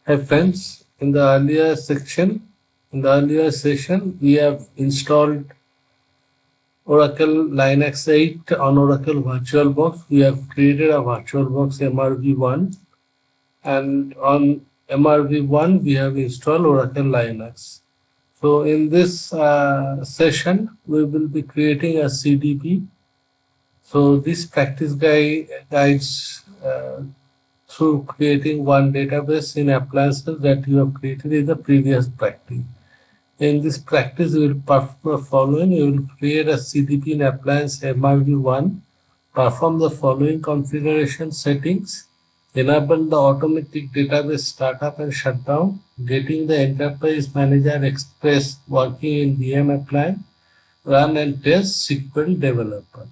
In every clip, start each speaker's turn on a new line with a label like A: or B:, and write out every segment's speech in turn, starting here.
A: Hi friends, in the earlier session, we have installed Oracle Linux 8 on Oracle VirtualBox. We have created a VirtualBox MRV1, and on MRV1 we have installed Oracle Linux. So in this session, we will be creating a CDB. So this practice guides through creating one database in appliances that you have created in the previous practice. In this practice, you will perform the following. You will create a CDP in appliance MRV1, perform the following configuration settings, enable the automatic database startup and shutdown, getting the Enterprise Manager Express working in VM appliance, run and test SQL developer.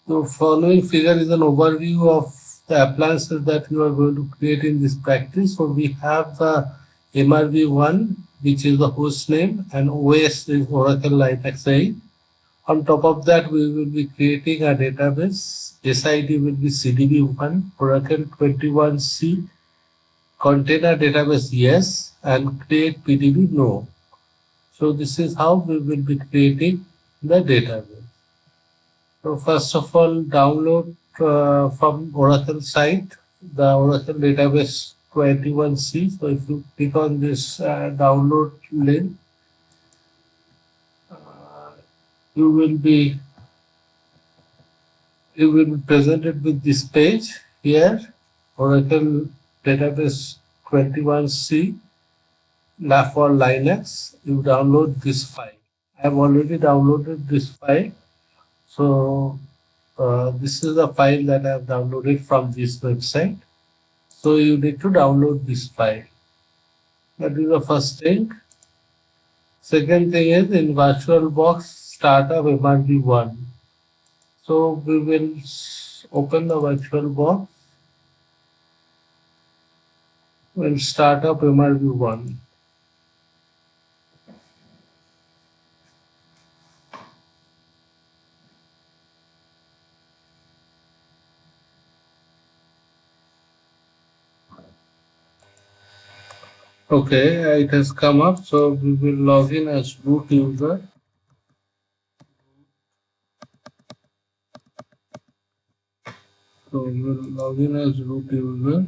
A: So following figure is an overview of the appliances that you are going to create in this practice. So we have the MRV1, which is the host name, and OS is Oracle Linux 8. On top of that, we will be creating a database. SID will be CDB1, Oracle 21C, container database yes, and create PDB no. So this is how we will be creating the database. So first of all, download from Oracle site the Oracle database 21C. So if you click on this download link, uh, you will be presented with this page here. Oracle database 21C for Linux. You download this file. I have already downloaded this file. So this is the file that I have downloaded from this website. So you need to download this file. That is the first thing. Second thing is in VirtualBox startup MRV1. So we will open the VirtualBox. We'll start up MRV1. Okay, it has come up. So we will log in as root user. So we will log in as root user.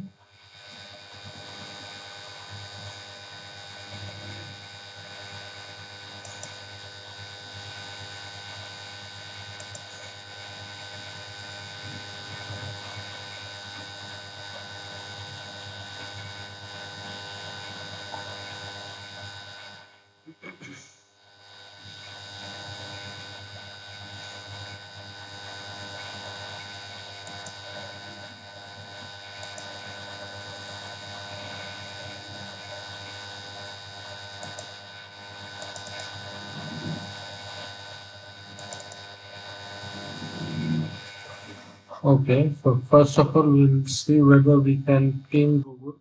A: Okay, so first of all, we'll see whether we can ping Google.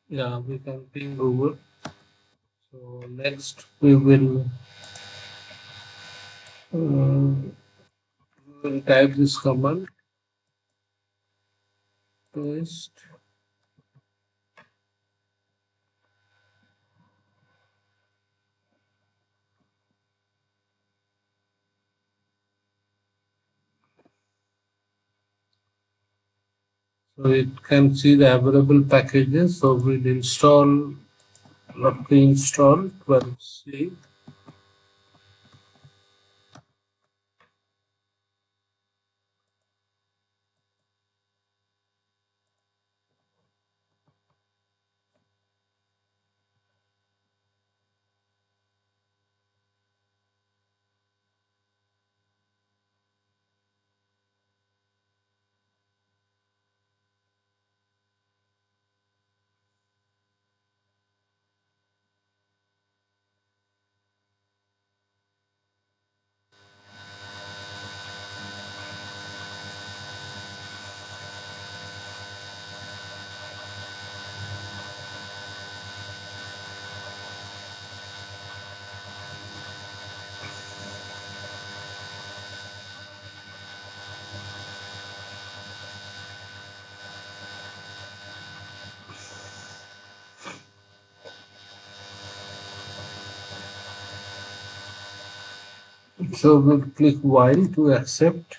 A: Yeah, we can ping Google. So next we will type this command, paste. So it can see the available packages. So we'll install, not pre-install 12C. So we'll click while to accept.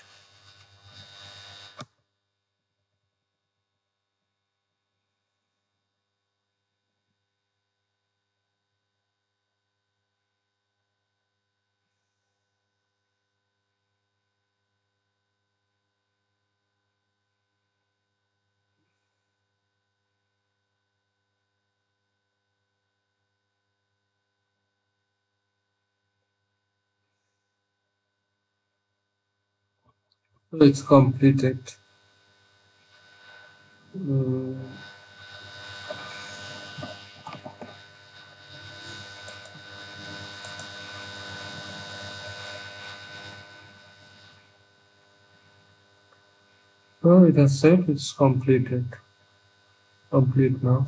A: So it's completed. Mm, so it has said it's completed. Complete now.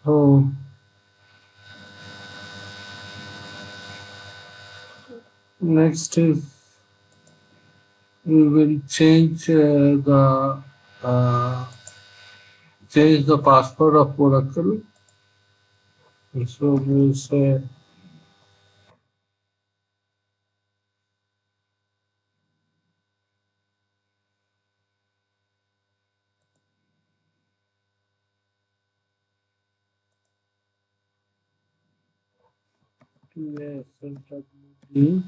A: So next is we will uh, change the password of Oracle. So we'll say TSLWD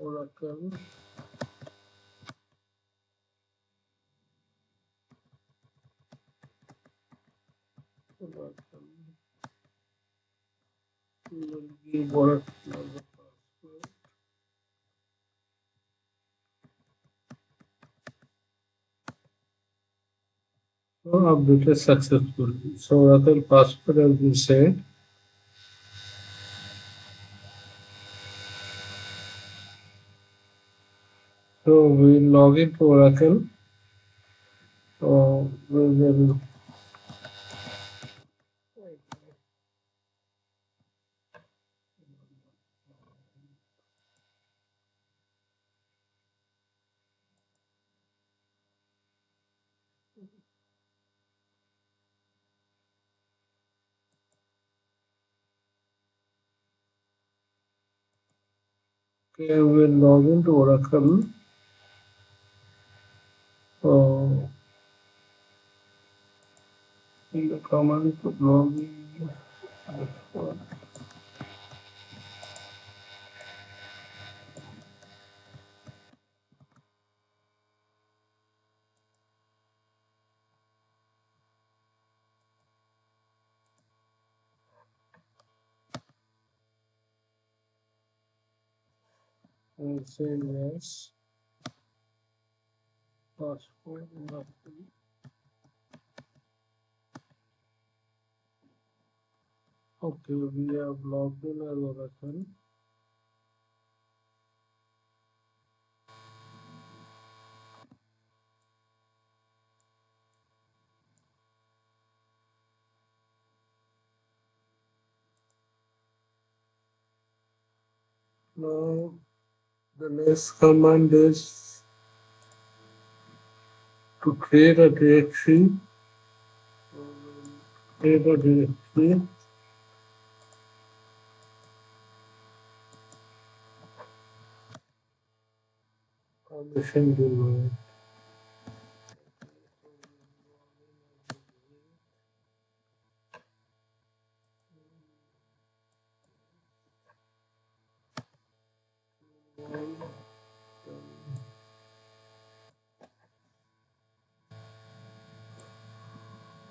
A: Oracle. Oracle. We will give Oracle as a password. So updated successfully. So Oracle password has been set. So we log into Oracle. So we will we'll log into Oracle. So in the command to log in, and say yes. Password nothing. Okay, we have logged in as Oracle. Now the next command is to create a directory. Create a directory. Permission given.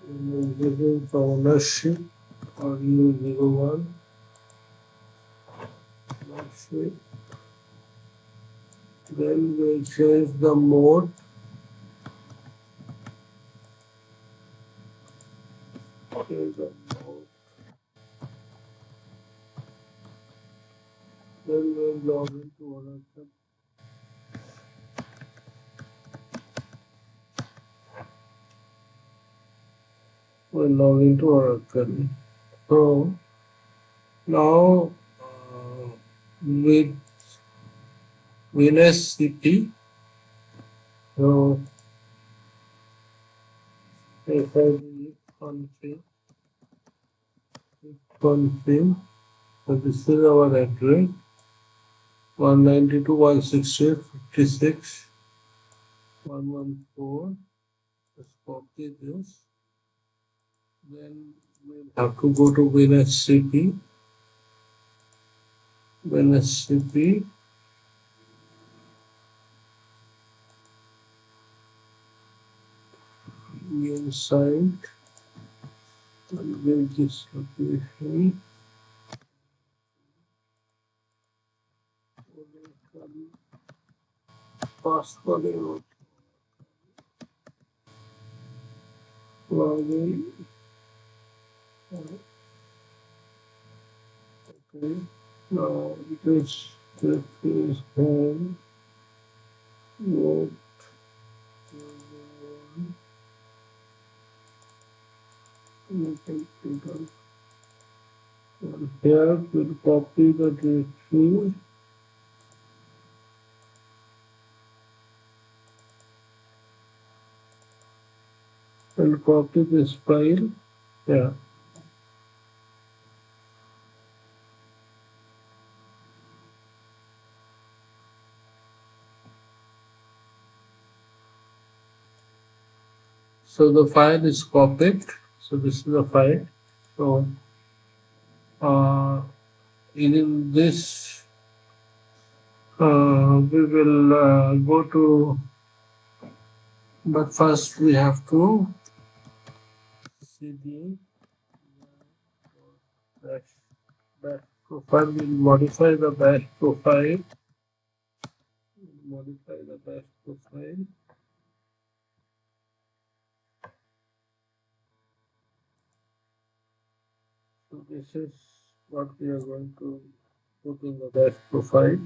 A: Using the ownership or U01 ownership. Then we'll change the mode. Change the mode. Then we'll log into Oracle. We'll log into Oracle. So now with WinSCP, so if I do config, so this is our address. 192.168.56, 114. Let's copy this. Then we'll have to go to WinSCP. WinSCP. New site. And we'll just location. Password login. Okay. Now this is home. Note. And here we'll copy the directory and copy this file. Yeah. So the file is copied. So this is the file. So in this we will go to, but first we have to CD bash profile. We'll modify the bash profile. Modify the bash profile. So this is what we are going to put in the bash profile.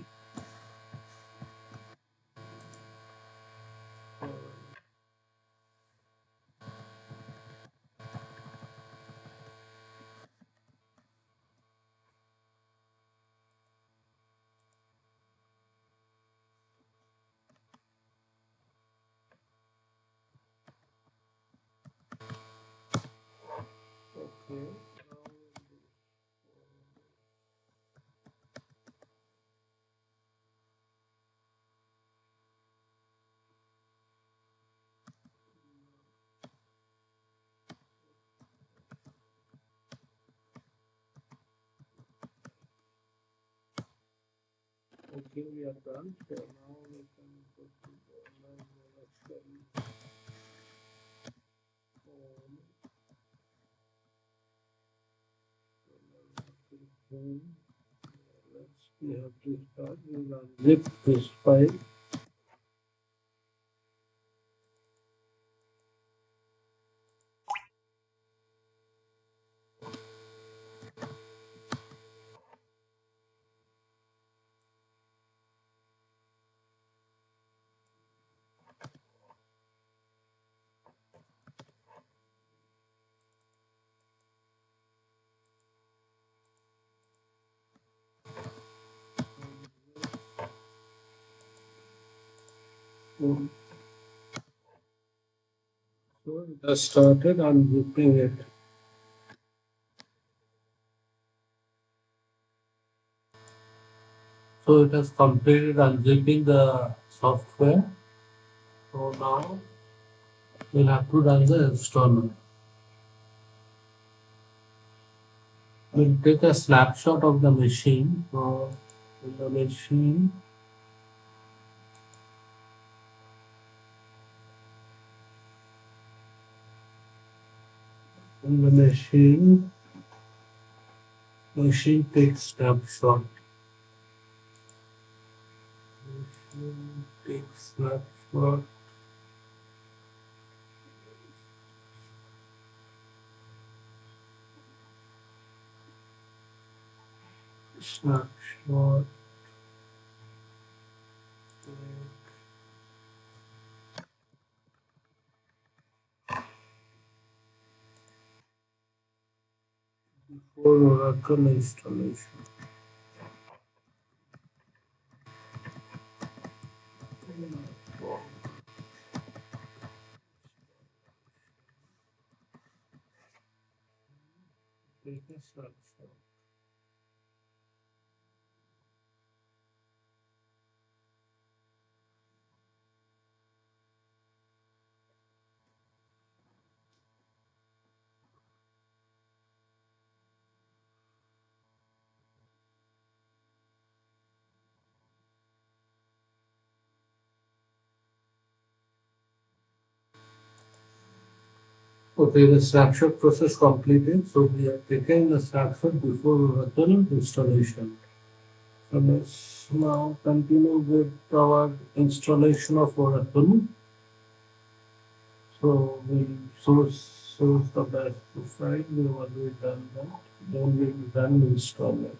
A: Okay. Okay, we are done. So now we can go to the online election home. We have to start. We will unzip this file. So it has started unzipping it. So it has completed unzipping the software. So now we'll have to run the installer. We'll take a snapshot of the machine. So in the machine, machine takes snapshot. Machine takes snapshot. Snapshot. Before Oracle installation. Take a snapshot. Okay, the snapshot process completed. So we have taken the snapshot before Oracle installation. So let's now continue with our installation of Oracle. So we'll source the batch profile. We've already done that. Then we'll run installer.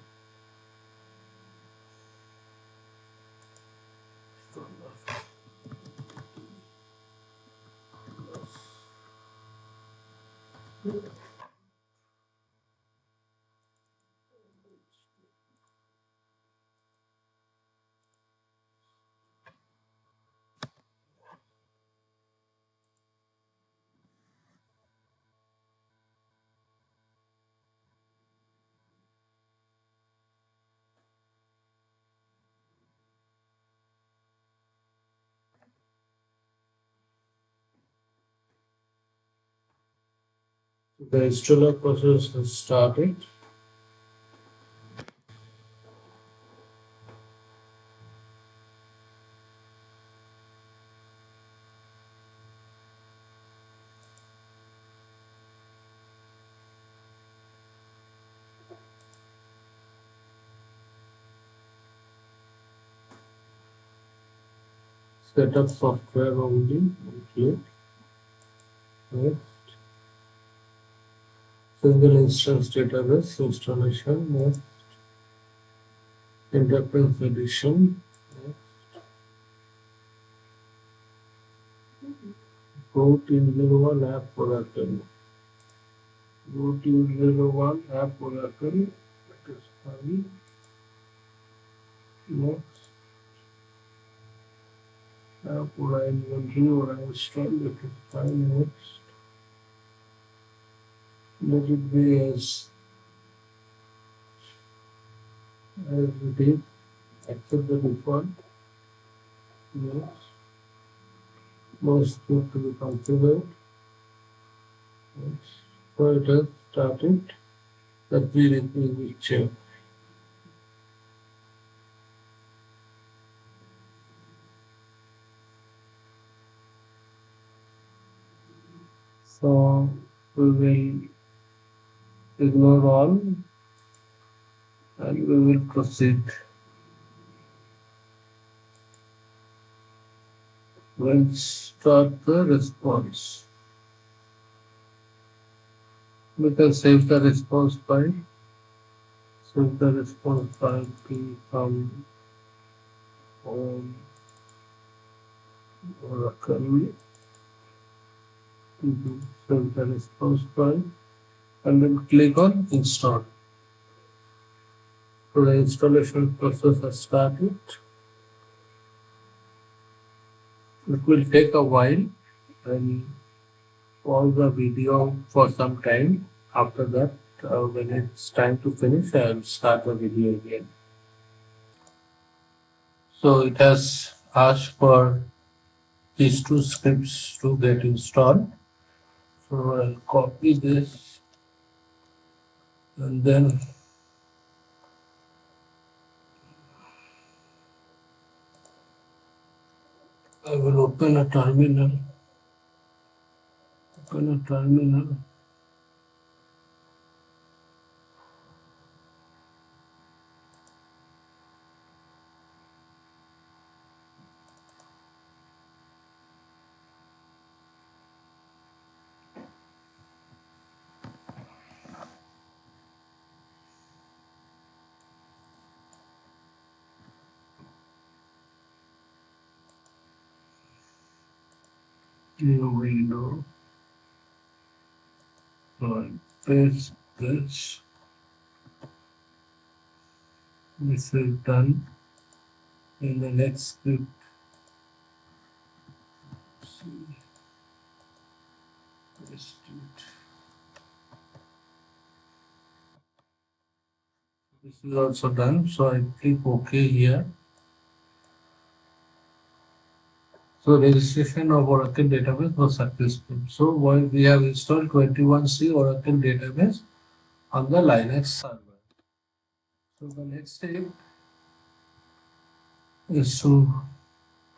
A: The installer process has started. Set up software only. Click. Next. Single instance database installation. Next. Enterprise edition. Next. Go to 01 app Oracle. Go to 01 app Oracle. That is fine. Next. App or inventory or install. That is fine. Next. Let it be as it is. Accept the default. Yes. Most good to be configured. Yes. So it has started. The prerequisite check. So we will ignore all and we will proceed. We'll start the response. We can save the response file. Save the response file to from home Oracle. Save the response file and then click on install. So the installation process has started. It will take a while and pause the video for some time. After that, when it's time to finish, I'll start the video again. So it has asked for these two scripts to get installed. So I'll copy this and then I will open a terminal. Open a terminal. New window. So I'll paste this. This is done. In the next script, paste it. This is also done. So I click OK here. So registration of Oracle database was successful. So while we have installed 21C Oracle database on the Linux server. So the next step is to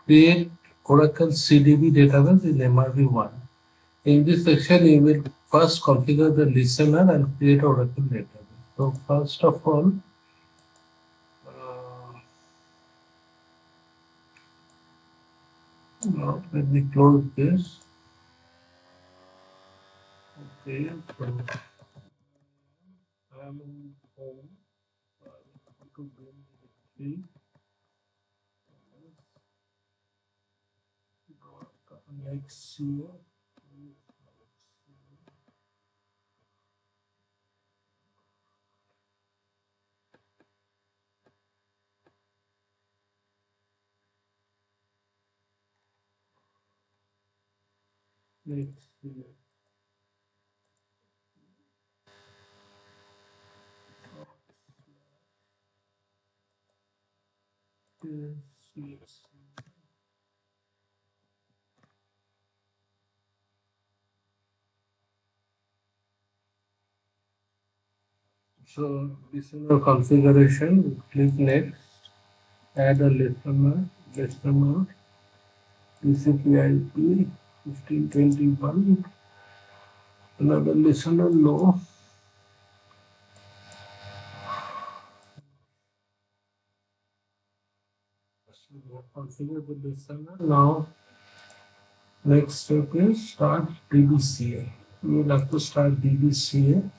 A: create Oracle CDB database in MRV1. In this section, you will first configure the listener and create a Oracle database. So first of all, now let me close this. Okay, so I am in home. So I will go to bin directory. Next here. Next here. Yes. So listener configuration, click next, add a listener, TCP/IP 1521, another listener no. So we have configured the listener. Now next step is start DBCA. We will have to start DBCA.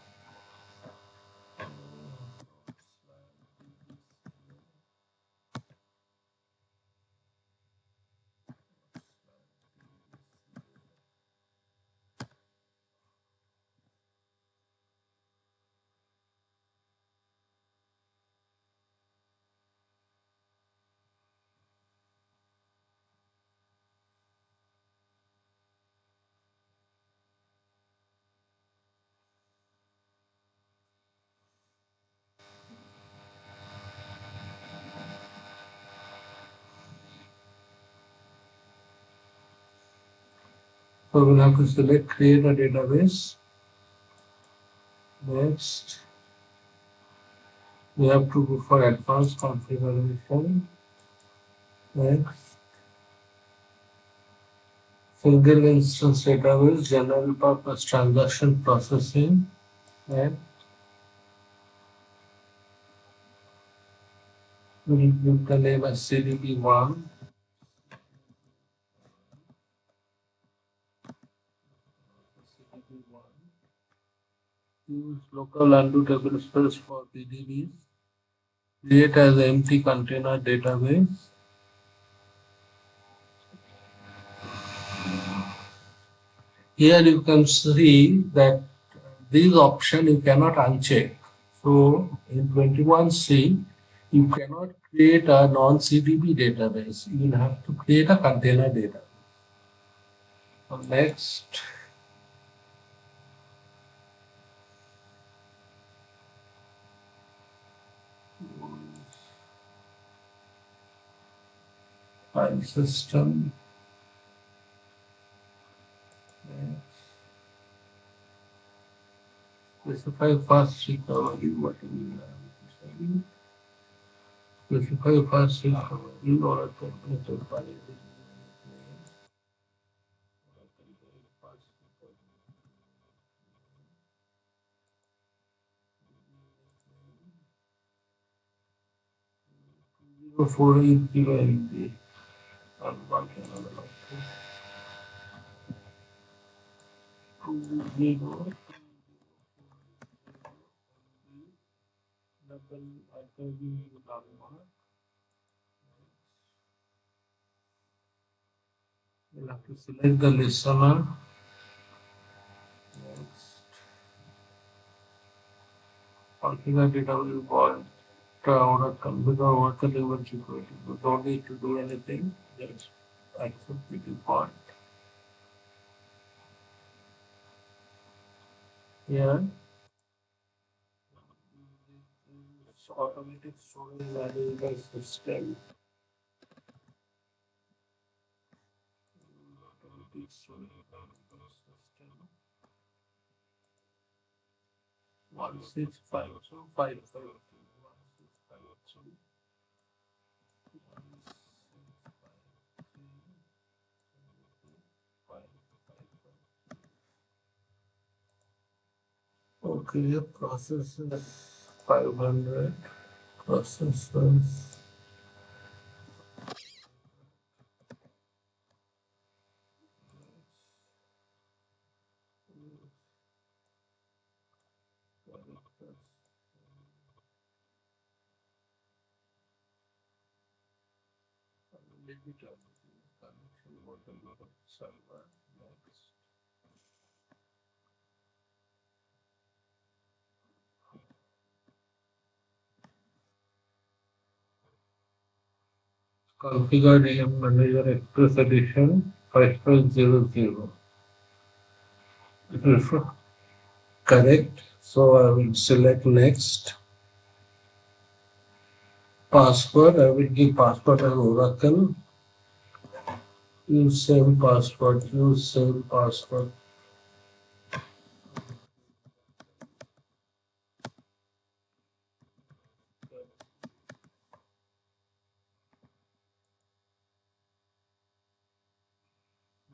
A: So we'll have to select create a database. Next, we have to go for advanced configuration. Next, single instance database, general purpose transaction processing. Next, we'll give the name as CDB1. Use local undo table space for PDBs. Create as empty container database. Here you can see that this option you cannot uncheck. So in 21C, you cannot create a non-CDB database. You will have to create a container database. So next, file system. Next, specify fast recovery. What do we have? Specify fast recovery or a temperature file. For each kilo MB and one another output. 2 double alternative landmark. We'll have to select the listener. Next, configure data will want Oracle with our Oracle level security. You don't need to do anything, just accept the default. Here, it's automatic storage management system. Automatic storage management system. 165255. 1652. Okay, processes 500, processes. Configure AM Manager Express Edition 5500. If correct, so I will select next. Password, I will give password as Oracle. Use same password, use same password.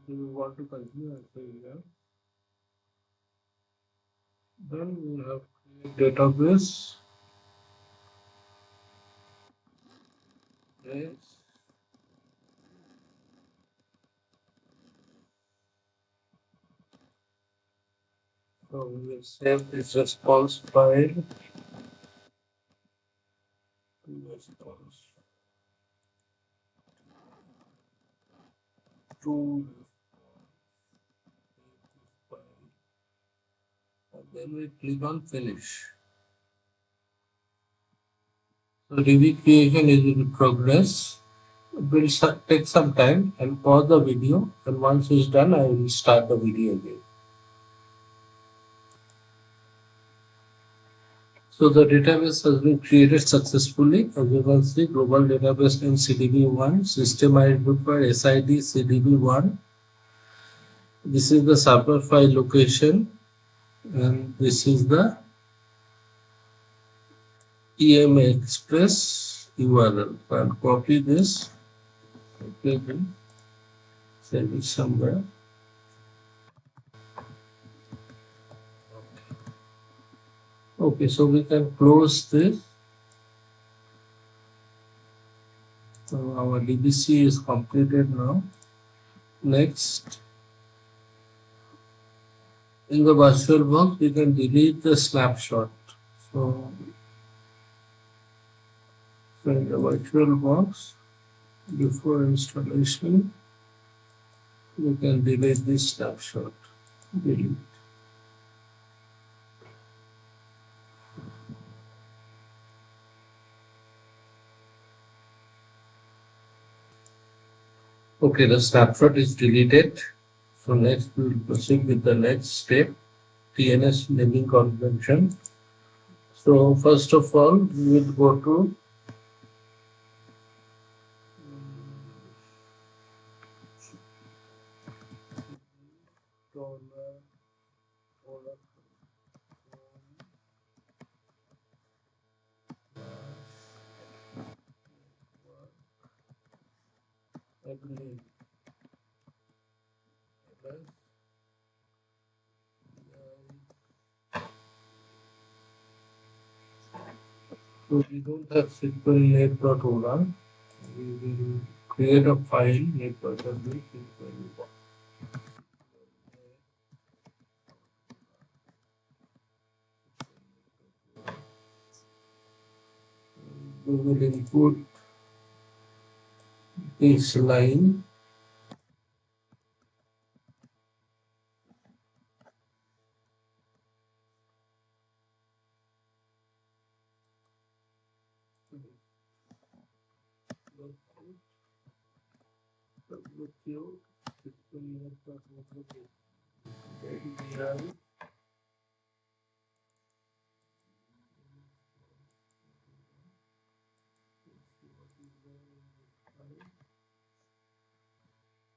A: Do you want to continue? I say yeah. Then we have create database. Yes. So we will save this response file to response to file. And then we click on finish. So DB creation is in progress. It will take some time and pause the video, and once it's done, I will start the video again. So the database has been created successfully. As you can see, global database name CDB1, system identifier SID CDB1. This is the server file location, and this is the EMA Express URL. I'll copy this, okay, save it somewhere. Okay, so we can close this. So our DBC is completed now. Next, in the VirtualBox, we can delete the snapshot. So in the VirtualBox, before installation, we can delete this snapshot. Delete. Okay, the snapshot is deleted. So next we will proceed with the next step, TNS naming convention. So first of all, we will go to admin. So we don't have SQL net.ola. We will create a file net.w. We will input this line. WQ SQL net.ola. Then we have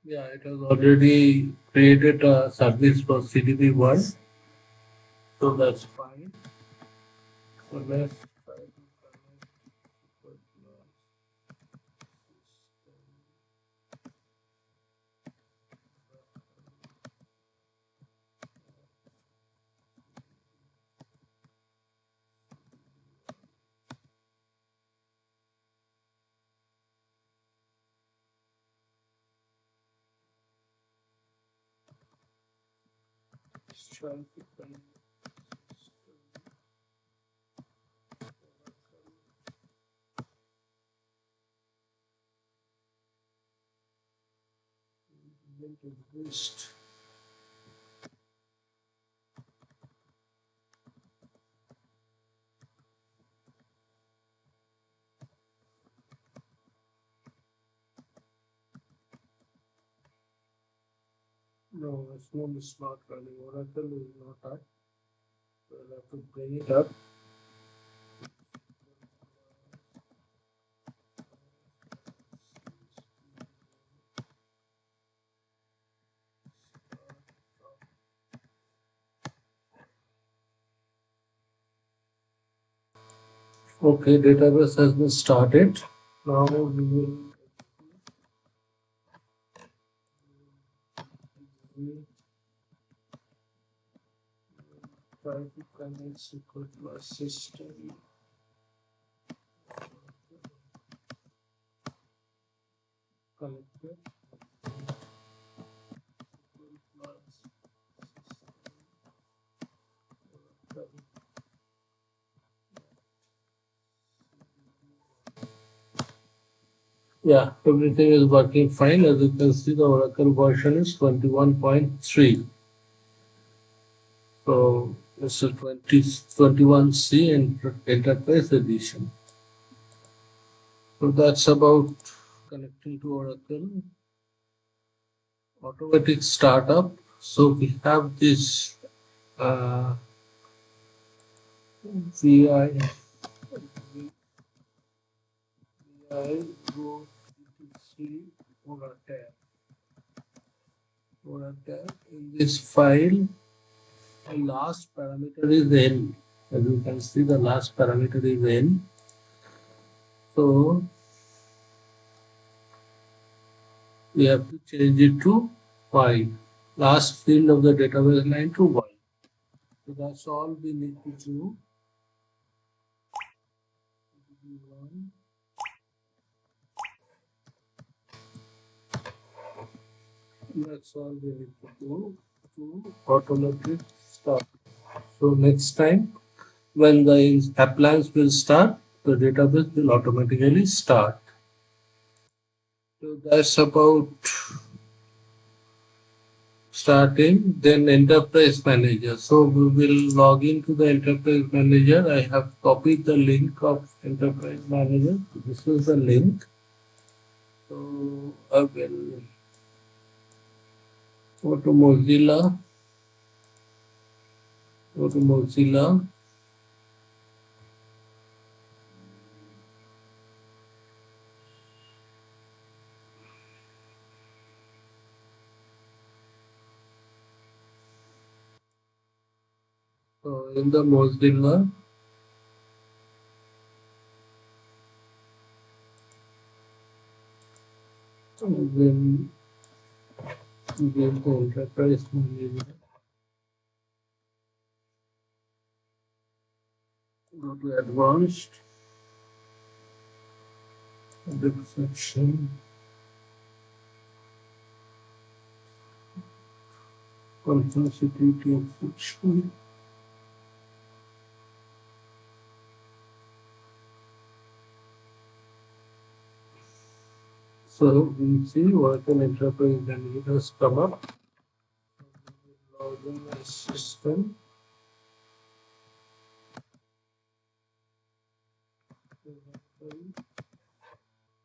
A: yeah, it has already created a service for CDB1, so that's fine. So let's try to connect with the No, it's not running. Oracle is not up. So I'll have to bring it up. Okay, database has been started. Now we will try to connect SQL to our system. Connected. Yeah, everything is working fine. As you can see, the Oracle version is 21.3. So this is 21C Enterprise Edition. So that's about connecting to Oracle. Automatic startup. So we have this VI go etc Oracle. In this file, the last parameter is N. As you can see, the last parameter is N. So we have to change it to Y. Last field of the database line to Y. So that's all we need to do. That's all we need to do to automatically start. So next time when the appliance will start, the database will automatically start. So that's about starting. Then Enterprise Manager. So we will log into the Enterprise Manager. I have copied the link of Enterprise Manager. This is the link. So I will go to Mozilla. Go to Mozilla. So in the Mozilla, when you get the Enterprise Manager, go to Advanced, Big Section, Control Security Section. So we see Oracle Enterprise Manager has come up. Log in my system.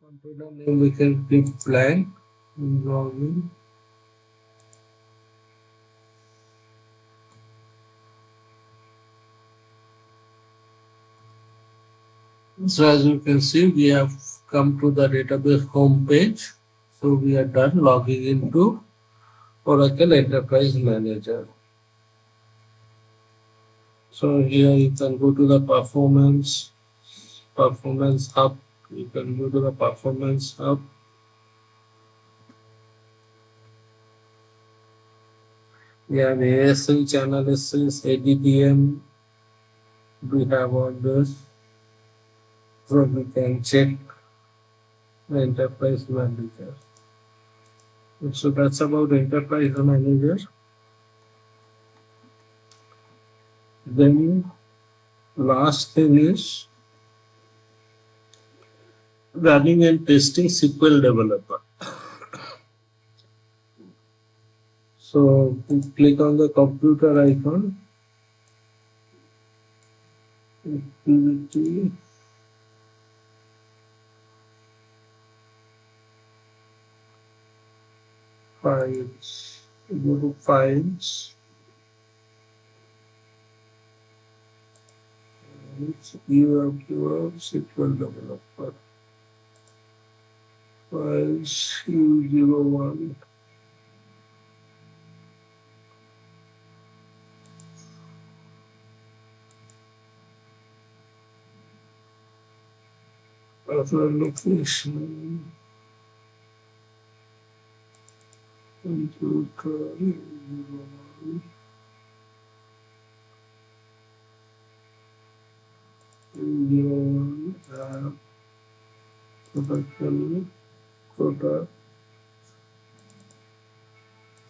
A: Computer name we can keep blank. Log in. So as you can see, we have come to the database home page. So we are done logging into Oracle Enterprise Manager. So here you can go to the performance hub. You can go to the performance hub. We have ASL channel assist, ADDM. We have all this. So we can check the Enterprise Manager. So that's about Enterprise Manager. Then last thing is running and testing SQL Developer. So click on the computer icon, activity, files, go to files, you have your SQL Developer, files, U01, other location, computer, U01, U01, app, production, product,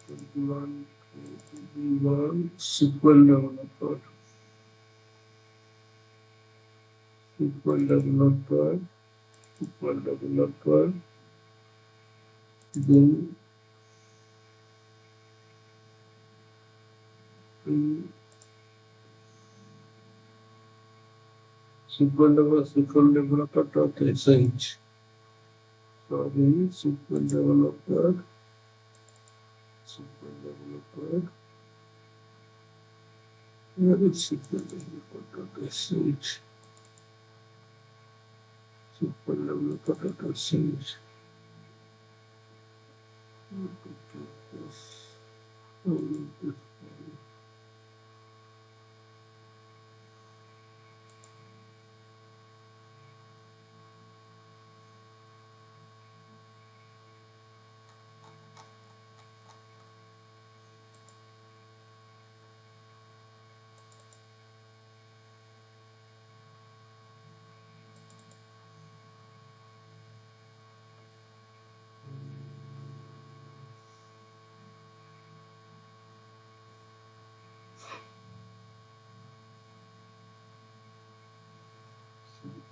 A: 21, 21, SQL Developer, SQL Developer, SQL Developer, then in SQL Developer.sh. Sorry, SQL Developer, SQL Developer, where is SQL Developer.sh? SQL Developer.sh.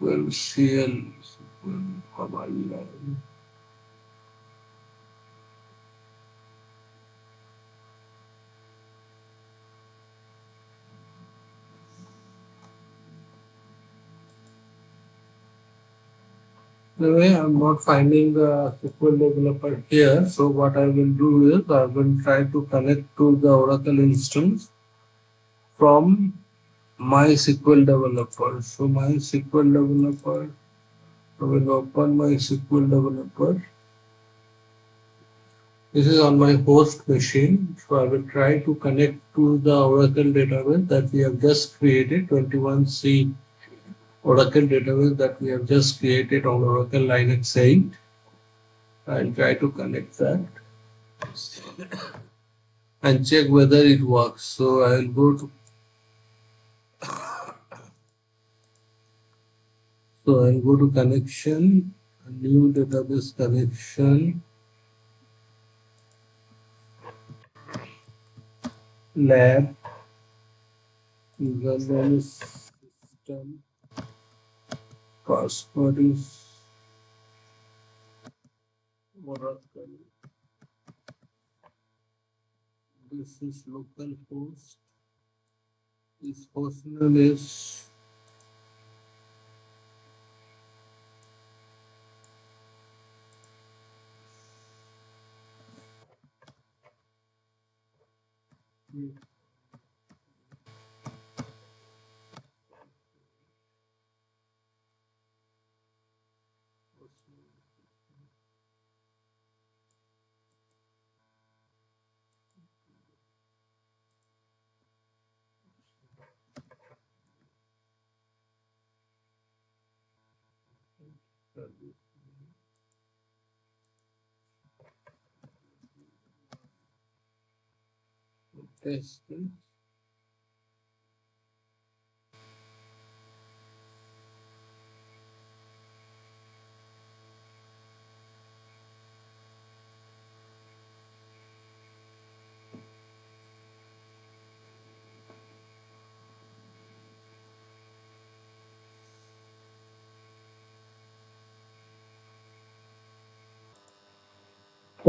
A: Well, CL, SQL command line. Anyway, I'm not finding the SQL developer here. So what I will do is I will try to connect to the Oracle instance from my SQL developer. So my SQL developer, I will open my SQL developer. This is on my host machine. So I will try to connect to the Oracle database that we have just created, 21C Oracle database that we have just created on Oracle Linux 8. I'll try to connect that and check whether it works. So I'll go to connection, new database connection, lab, username is system, password is Oracle. This is local host. This host name is testing.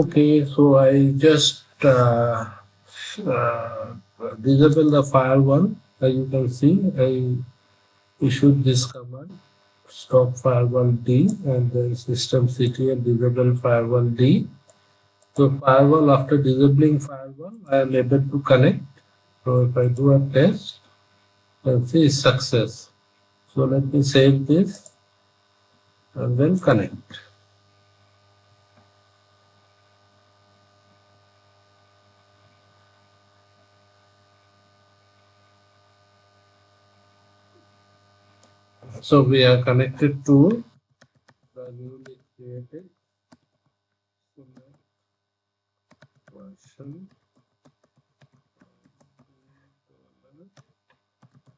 A: Okay, so I just disable the firewall. As you can see, I issued this command stop firewall D and then systemctl disable firewall D. So firewall, after disabling firewall, I am able to connect. So if I do a test, you can see success. So let me save this and then connect. So we are connected to the newly created version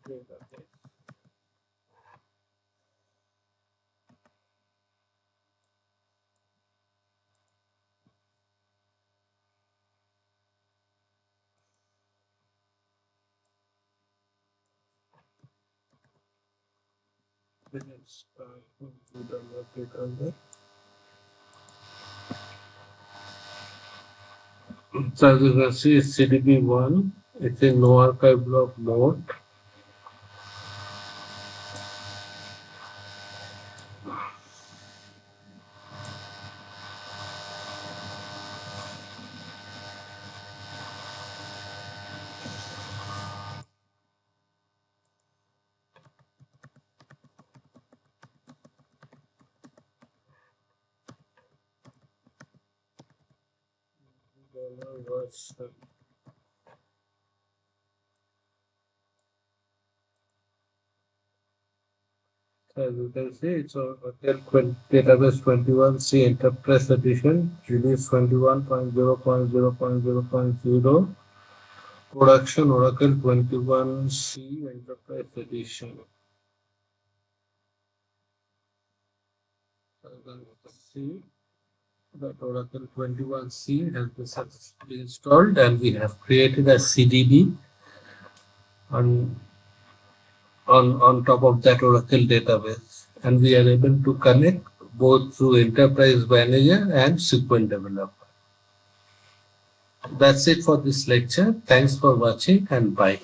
A: database. Let's start to download it on there. So as you can see, it's CDB1. It's in no archive block mode. Version. So as you can see, it's a database 21C Enterprise Edition, release 21.0.0.0.0, production Oracle 21C Enterprise Edition. So you can see that Oracle 21C has been successfully installed, and we have created a CDB on top of that Oracle database, and we are able to connect both through Enterprise Manager and SQL Developer. That's it for this lecture. Thanks for watching and bye.